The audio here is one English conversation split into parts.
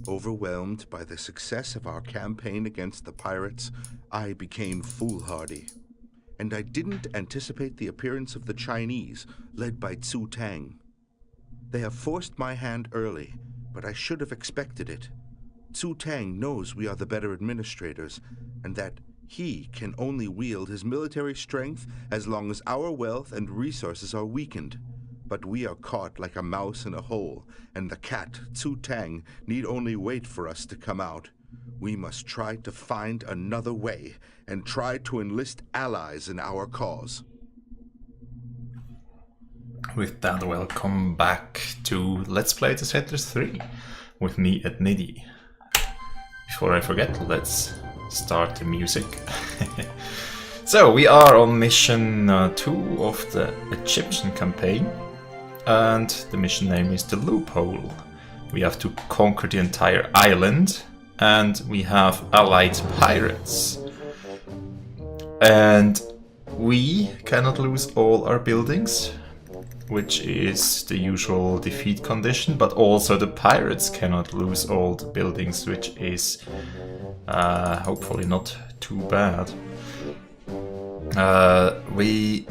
Overwhelmed by the success of our campaign against the pirates, I became foolhardy. And I didn't anticipate the appearance of the Chinese, led by Zhu Tang. They have forced my hand early, but I should have expected it. Zhu Tang knows we are the better administrators, and that he can only wield his military strength as long as our wealth and resources are weakened. But we are caught like a mouse in a hole, and the cat, Zhu Tang, need only wait for us to come out. We must try to find another way, and try to enlist allies in our cause. With that, welcome back to Let's Play The Settlers 3 with me, Adnidi. Before I forget, let's start the music. So, we are on mission 2 of the Egyptian campaign, and the mission name is The Loophole. We have to conquer the entire island, and we have allied pirates. And we cannot lose all our buildings, which is the usual defeat condition, but also the pirates cannot lose all the buildings, which is hopefully not too bad. We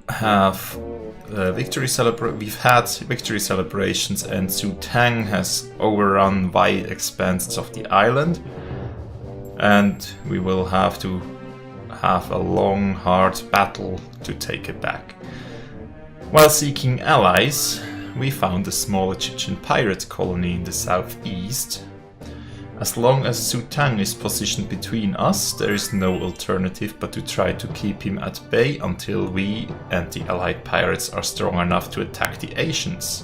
have we've had victory celebrations, and Zhu Tang has overrun wide expanses of the island, and we will have to have a long, hard battle to take it back. While seeking allies, we found a small Egyptian pirate colony in the southeast. As long as Zhu Tang is positioned between us, there is no alternative but to try to keep him at bay until we and the allied pirates are strong enough to attack the Asians.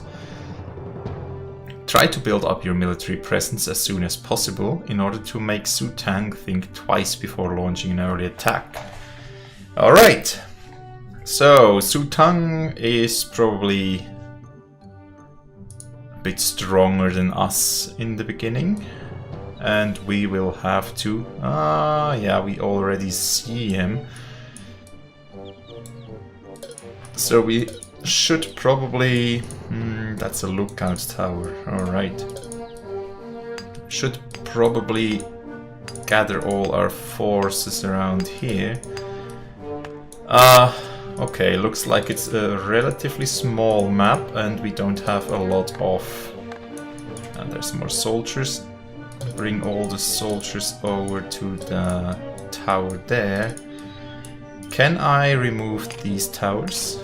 Try to build up your military presence as soon as possible in order to make Zhu Tang think twice before launching an early attack. Alright, so Zhu Tang is probably a bit stronger than us in the beginning. And we will have to... yeah, we already see him. So we should probably... that's a lookout tower, alright. Should probably gather all our forces around here. Okay, looks like it's a relatively small map and we don't have a lot of... And there's more soldiers. Bring all the soldiers over to the tower there. Can I remove these towers?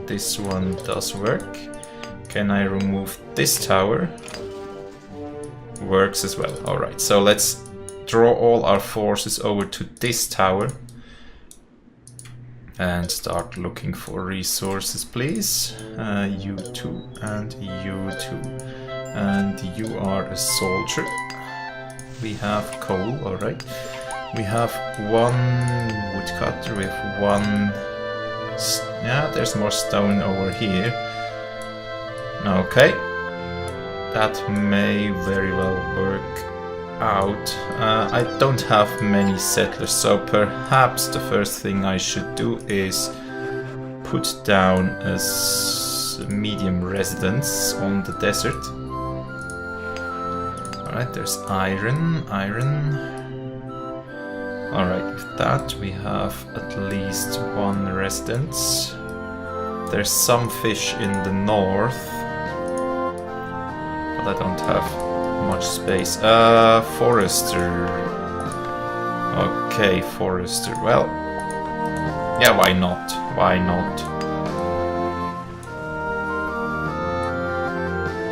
This one does work. Can I remove this tower? Works as well. Alright, so let's draw all our forces over to this tower. And start looking for resources, please. You two and you two. And you are a soldier. We have coal, alright. We have one woodcutter, we have one... Yeah, there's more stone over here. Okay. That may very well work out. I don't have many settlers, so perhaps the first thing I should do is put down a medium residence on the desert. Alright, there's iron. Alright, with that we have at least one residence. There's some fish in the north, but I don't have much space. Forester. Okay, forester. Well, yeah, why not? Why not?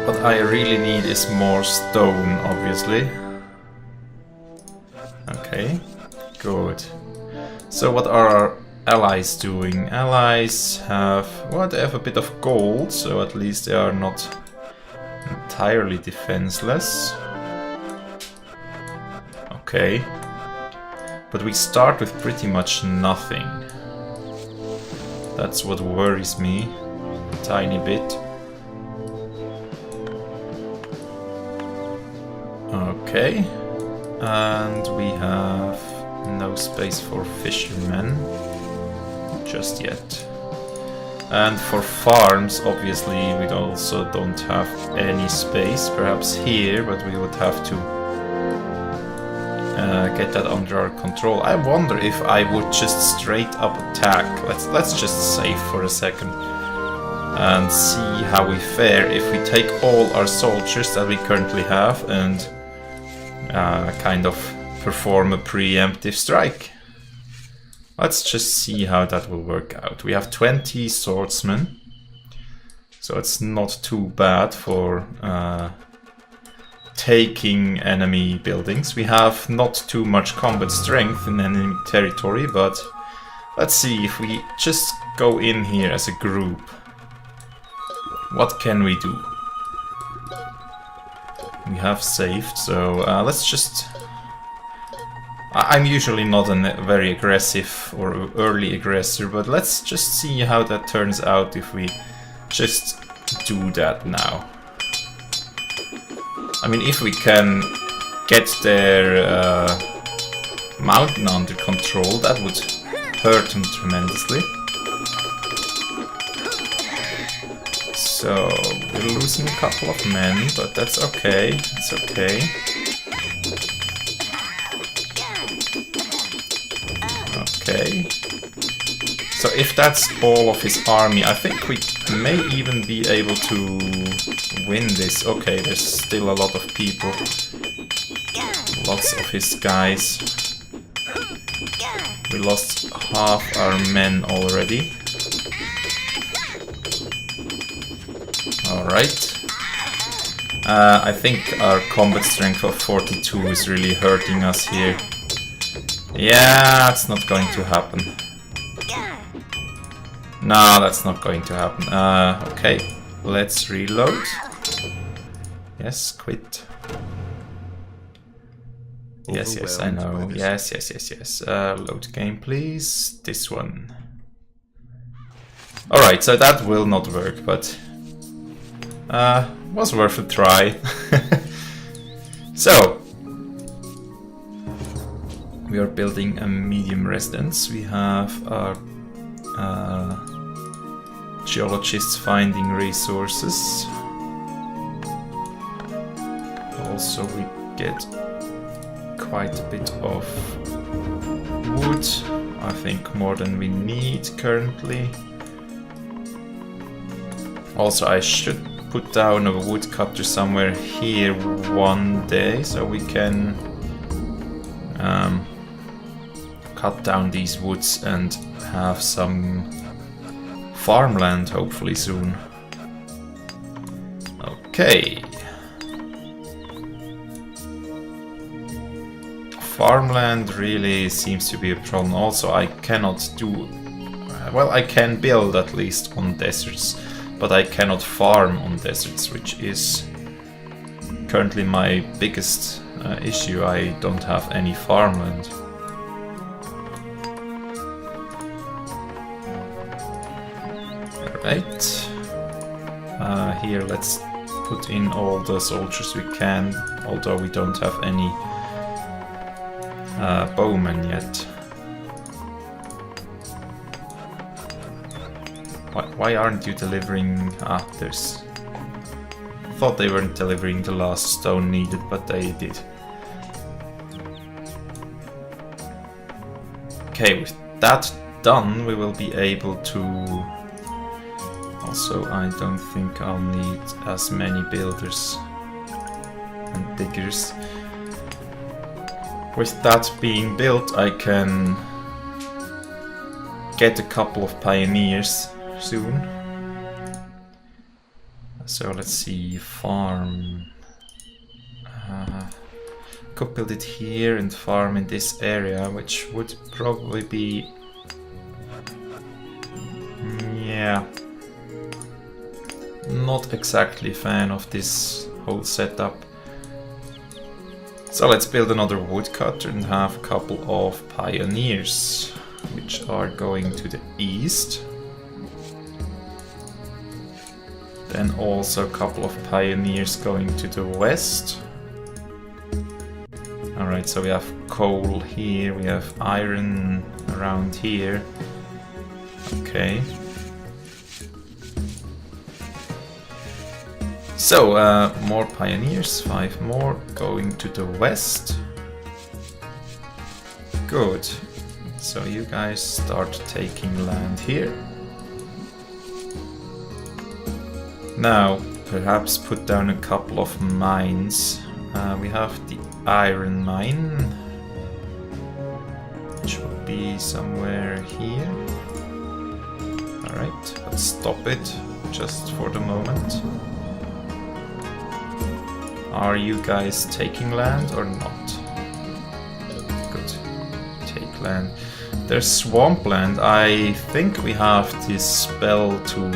What I really need is more stone, obviously. Okay, good. So what are our allies doing? Allies have... well, they have a bit of gold, so at least they are not entirely defenseless. Okay. But we start with pretty much nothing. That's what worries me a tiny bit. Okay, and we have no space for fishermen just yet. And for farms, obviously, we also don't have any space. Perhaps here, but we would have to get that under our control. I wonder if I would just straight up attack. Let's just save for a second and see how we fare if we take all our soldiers that we currently have and kind of perform a preemptive strike. Let's just see how that will work out. We have 20 swordsmen, so it's not too bad for taking enemy buildings. We have not too much combat strength in enemy territory, but let's see if we just go in here as a group. What can we do? We have saved, so let's just... I'm usually not a very aggressive or early aggressor, but let's just see how that turns out if we just do that now. I mean, if we can get their mountain under control, that would hurt them tremendously. So, we're losing a couple of men, but that's okay, it's okay. Okay. So if that's all of his army, I think we may even be able to win this. Okay, there's still a lot of people. Lots of his guys. We lost half our men already. Alright. I think our combat strength of 42 is really hurting us here. Yeah, it's not going to happen. No, that's not going to happen. Okay, let's reload. Yes, quit. Yes, I know. Yes. Load game, please. This one. Alright, so that will not work, but... was worth a try. So... we are building a medium residence. We have our geologists finding resources. Also, we get quite a bit of wood. I think more than we need currently. Also, I should put down a woodcutter somewhere here one day so we can cut down these woods and have some farmland hopefully soon. Okay. Farmland really seems to be a problem. Also, I cannot do... well, I can build at least on deserts, but I cannot farm on deserts, which is currently my biggest issue. I don't have any farmland. Right. Here, let's put in all the soldiers we can, although we don't have any bowmen yet. Why aren't you delivering? Ah, there's... I thought they weren't delivering the last stone needed, but they did. Okay, with that done, we will be able to... Also, I don't think I'll need as many builders and diggers. With that being built, I can get a couple of pioneers soon. So let's see, farm. Could build it here and farm in this area, which would probably be... yeah. Not exactly a fan of this whole setup. So let's build another woodcutter and have a couple of pioneers, which are going to the east. Then also a couple of pioneers going to the west. Alright, so we have coal here, we have iron around here. Okay. So, more pioneers, 5 more, going to the west. Good. So you guys start taking land here. Now, perhaps put down a couple of mines. We have the iron mine, which would be somewhere here. Alright, let's stop it just for the moment. Are you guys taking land or not? Good. Take land. There's swampland. I think we have this spell to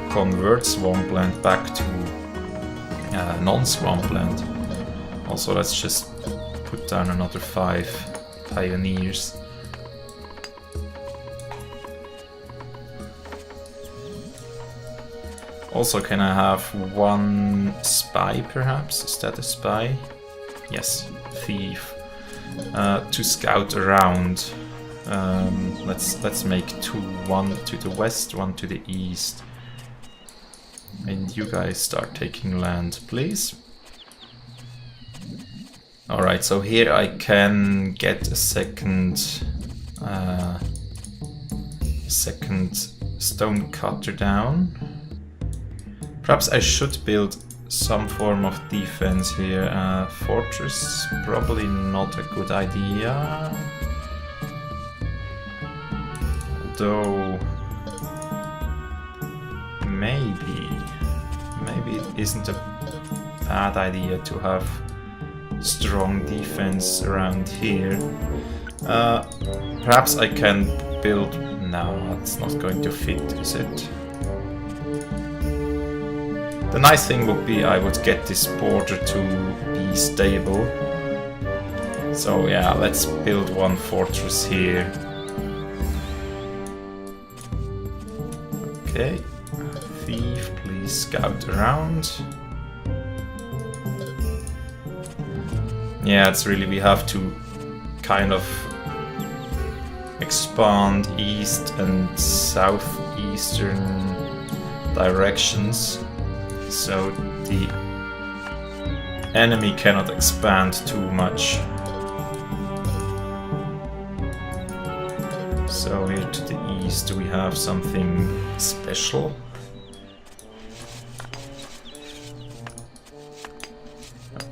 convert swampland back to non-swampland. Also, let's just put down another 5 pioneers. Also, can I have 1 spy perhaps? Is that a spy? Yes, thief. To scout around. Let's make 2, 1 to the west, 1 to the east. And you guys start taking land, please. Alright, so here I can get a second stone cutter down. Perhaps I should build some form of defense here. Fortress, probably not a good idea. Though maybe it isn't a bad idea to have strong defense around here. Perhaps I can build... No, it's not going to fit, is it? The nice thing would be I would get this border to be stable. So yeah, let's build 1 fortress here. Okay, thief, please scout around. Yeah, it's really, we have to kind of expand east and southeastern directions, so the enemy cannot expand too much. So here to the east we have something special.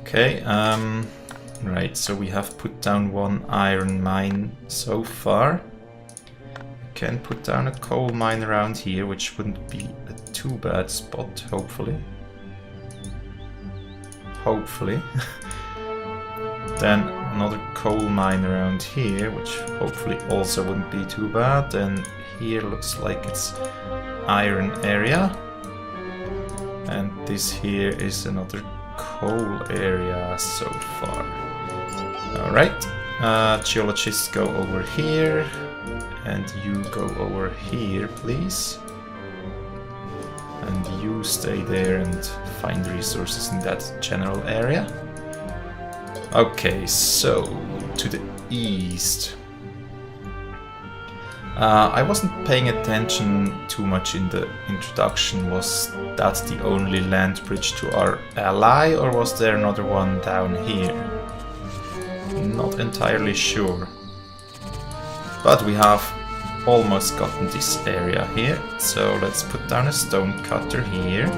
Okay, right, so we have put down 1 iron mine so far. We can put down a coal mine around here, which wouldn't be a too bad spot, hopefully. Hopefully. Then another coal mine around here, which hopefully also wouldn't be too bad. And here looks like it's iron area. And this here is another coal area so far. Alright, geologists go over here, and you go over here, please. And you stay there and find resources in that general area. Okay, so to the east. I wasn't paying attention too much in the introduction. Was that the only land bridge to our ally, or was there another one down here? Not entirely sure. But we have almost gotten this area here, so let's put down a stone cutter here.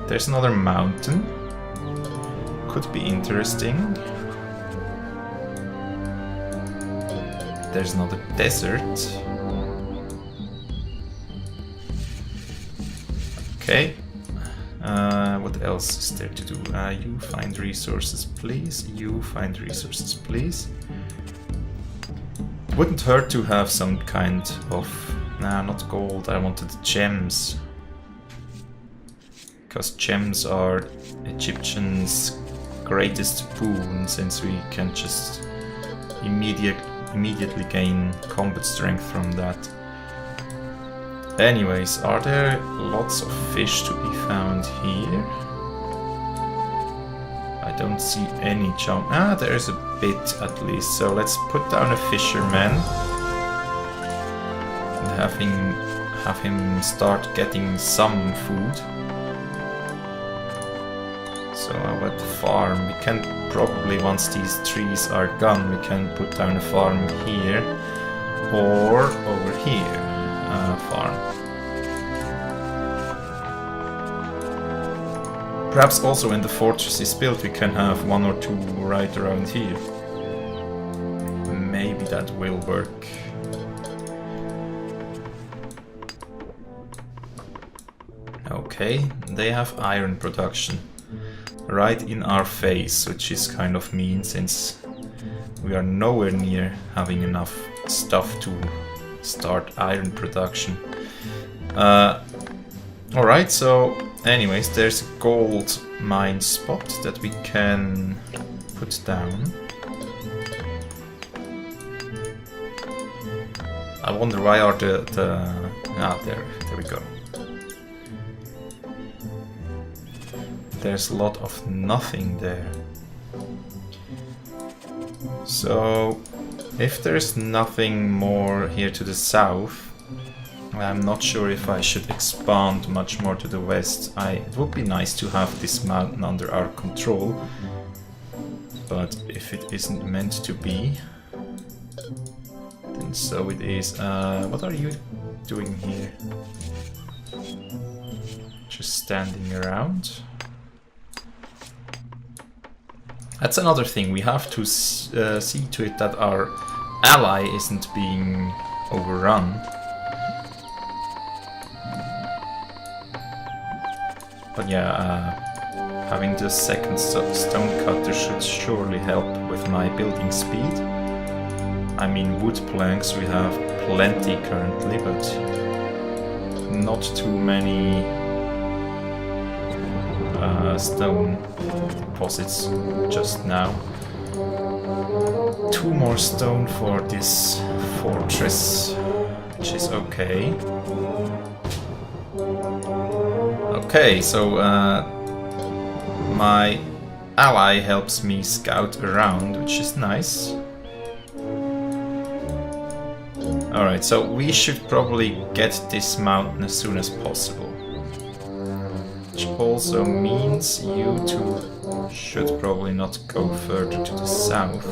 There's another mountain. Could be interesting. There's another desert. Okay. What else is there to do? You find resources, please. You find resources, please. Wouldn't hurt to have some kind of... Nah, not gold. I wanted gems. Because gems are Egyptians' greatest boon, since we can just immediately gain combat strength from that. Anyways, are there lots of fish to be found here? I don't see any jump. Ah, there's a bit at least. So let's put down a fisherman. And having have him start getting some food. So about the farm, we can probably, once these trees are gone, we can put down a farm here or over here, farm. Perhaps also when the fortress is built we can have 1 or 2 right around here. Maybe that will work. Okay, they have iron production right in our face, which is kind of mean since we are nowhere near having enough stuff to start iron production. Alright, so anyways, there's a gold mine spot that we can put down. I wonder why are there we go. There's a lot of nothing there. So if there's nothing more here to the south, I'm not sure if I should expand much more to the west. It would be nice to have this mountain under our control, but if it isn't meant to be, then so it is. What are you doing here? Just standing around? That's another thing, we have to see to it that our ally isn't being overrun. But yeah, having the second stone cutter should surely help with my building speed. I mean, wood planks we have plenty currently, but not too many stone deposits just now. 2 more stone for this fortress, which is okay. Okay, so my ally helps me scout around, which is nice. Alright, so we should probably get this mountain as soon as possible. Which also means you two should probably not go further to the south.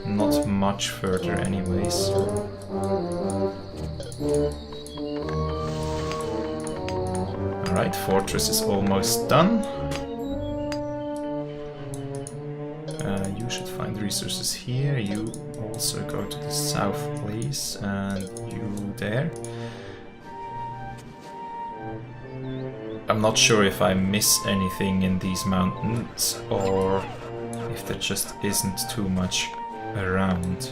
Not much further anyways. Alright, fortress is almost done. You should find resources here. You also go to the south, please, and you there. I'm not sure if I miss anything in these mountains or if there just isn't too much around.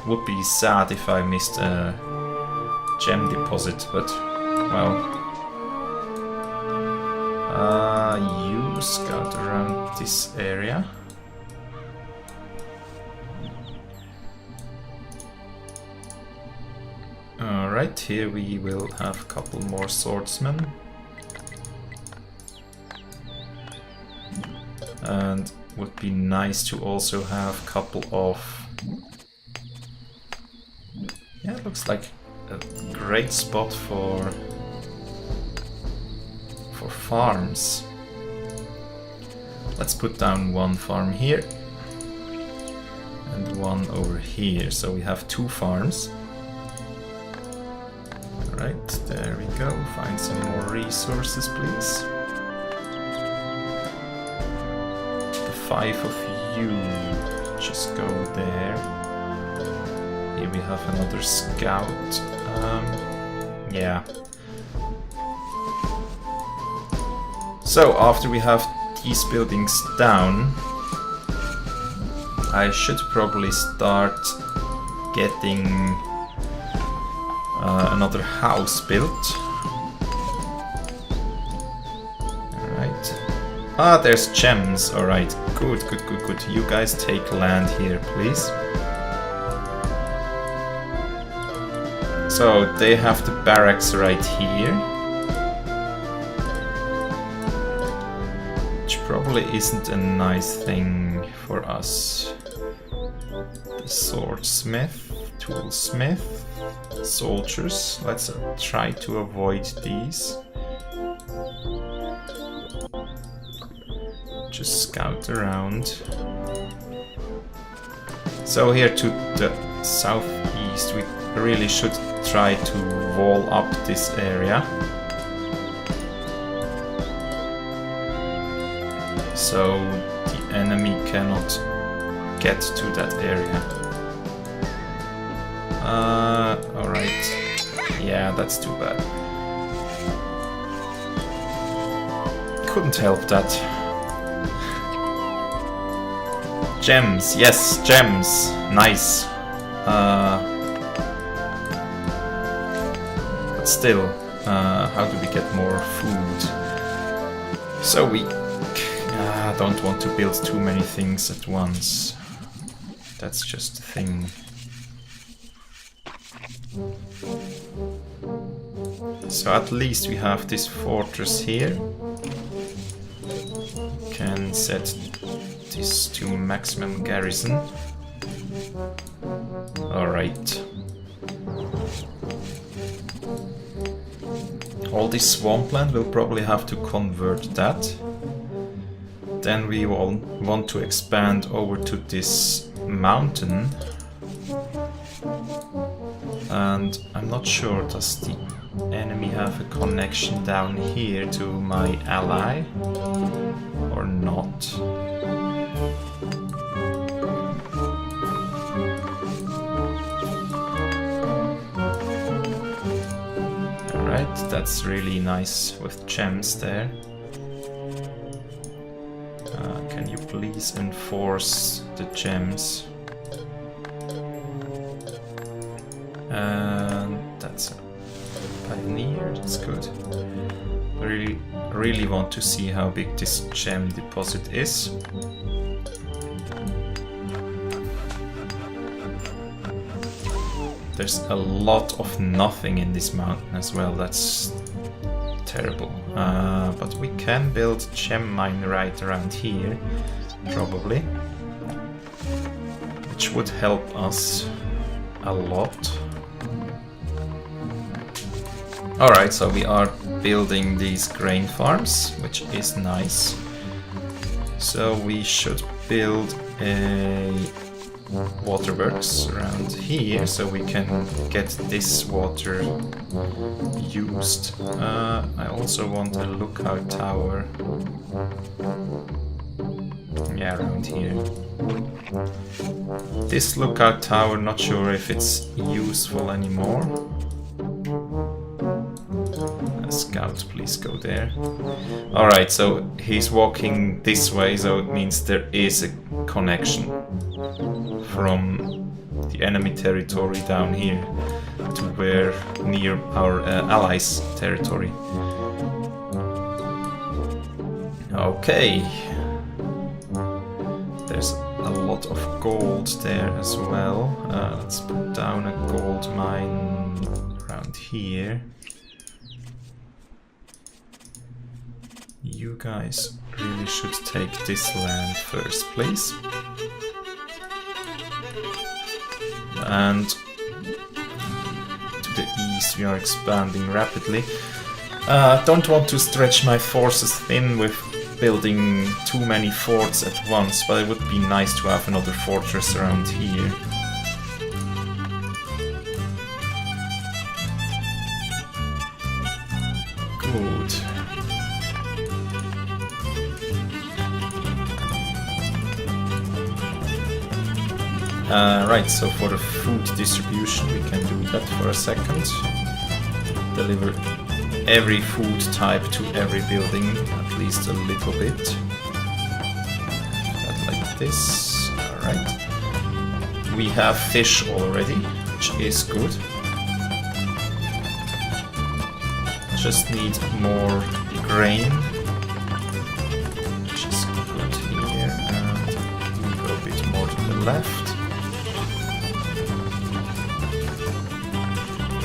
Would be sad if I missed a gem deposit, but well. You scout around this area. Alright, here we will have a couple more swordsmen. And would be nice to also have a couple of... Yeah, it looks like a great spot for farms. Let's put down 1 farm here and 1 over here, so we have 2 farms. Alright, there we go. Find some more resources, please. The 5 of you just go there. Here we have another scout. Yeah. So after we have these buildings down, I should probably start getting another house built. Alright. Ah, there's gems. Alright, good. You guys take land here, please. So they have the barracks right here. Which probably isn't a nice thing for us. The swordsmith. Toolsmith, soldiers. Let's try to avoid these. Just scout around. So here to the southeast, we really should try to wall up this area. So the enemy cannot get to that area. Alright. Yeah, that's too bad. Couldn't help that. Gems, yes, gems. Nice. But still, how do we get more food? So we don't want to build too many things at once. That's just a thing. So at least we have this fortress here. Can set this to maximum garrison. Alright. All this swampland, we'll probably have to convert that. Then we will want to expand over to this mountain. And I'm not sure, does the enemy have a connection down here to my ally? Or not? Alright, that's really nice with gems there. Can you please enforce the gems? And that's a pioneer, that's good. Really want to see how big this gem deposit is. There's a lot of nothing in this mountain as well, that's terrible. But we can build gem mine right around here, probably. Which would help us a lot. Alright, so we are building these grain farms, which is nice. So we should build a waterworks around here, so we can get this water used. I also want a lookout tower. Yeah, around here. This lookout tower, not sure if it's useful anymore. Scout, please go there. Alright, so he's walking this way, so it means there is a connection from the enemy territory down here to where near our allies' territory. Okay. There's a lot of gold there as well. Let's put down a gold mine around here. You guys really should take this land first, please. And to the east we are expanding rapidly. Don't want to stretch my forces thin with building too many forts at once, but it would be nice to have another fortress around here. Good. Right, so for the food distribution we can do that for a second. Deliver every food type to every building, at least a little bit. That like this. Alright. We have fish already, which is good. Just need more grain, which is good here, and we go a bit more to the left.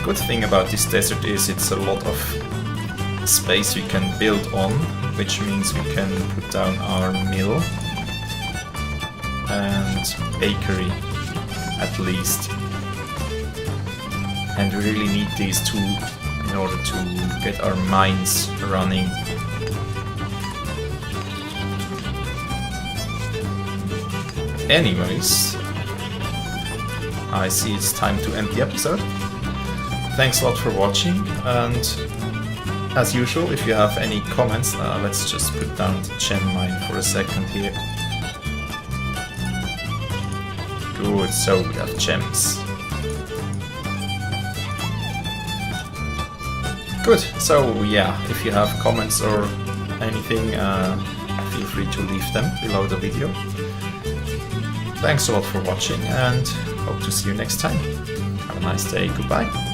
Good thing about this desert is it's a lot of space we can build on, which means we can put down our mill and bakery at least. And we really need these two in order to get our mines running. Anyways, I see it's time to end the episode. Thanks a lot for watching, and as usual, if you have any comments, let's just put down the gem mine for a second here. Good, so we have gems. Good, so yeah, if you have comments or anything, feel free to leave them below the video. Thanks a lot for watching, and hope to see you next time. Have a nice day, goodbye.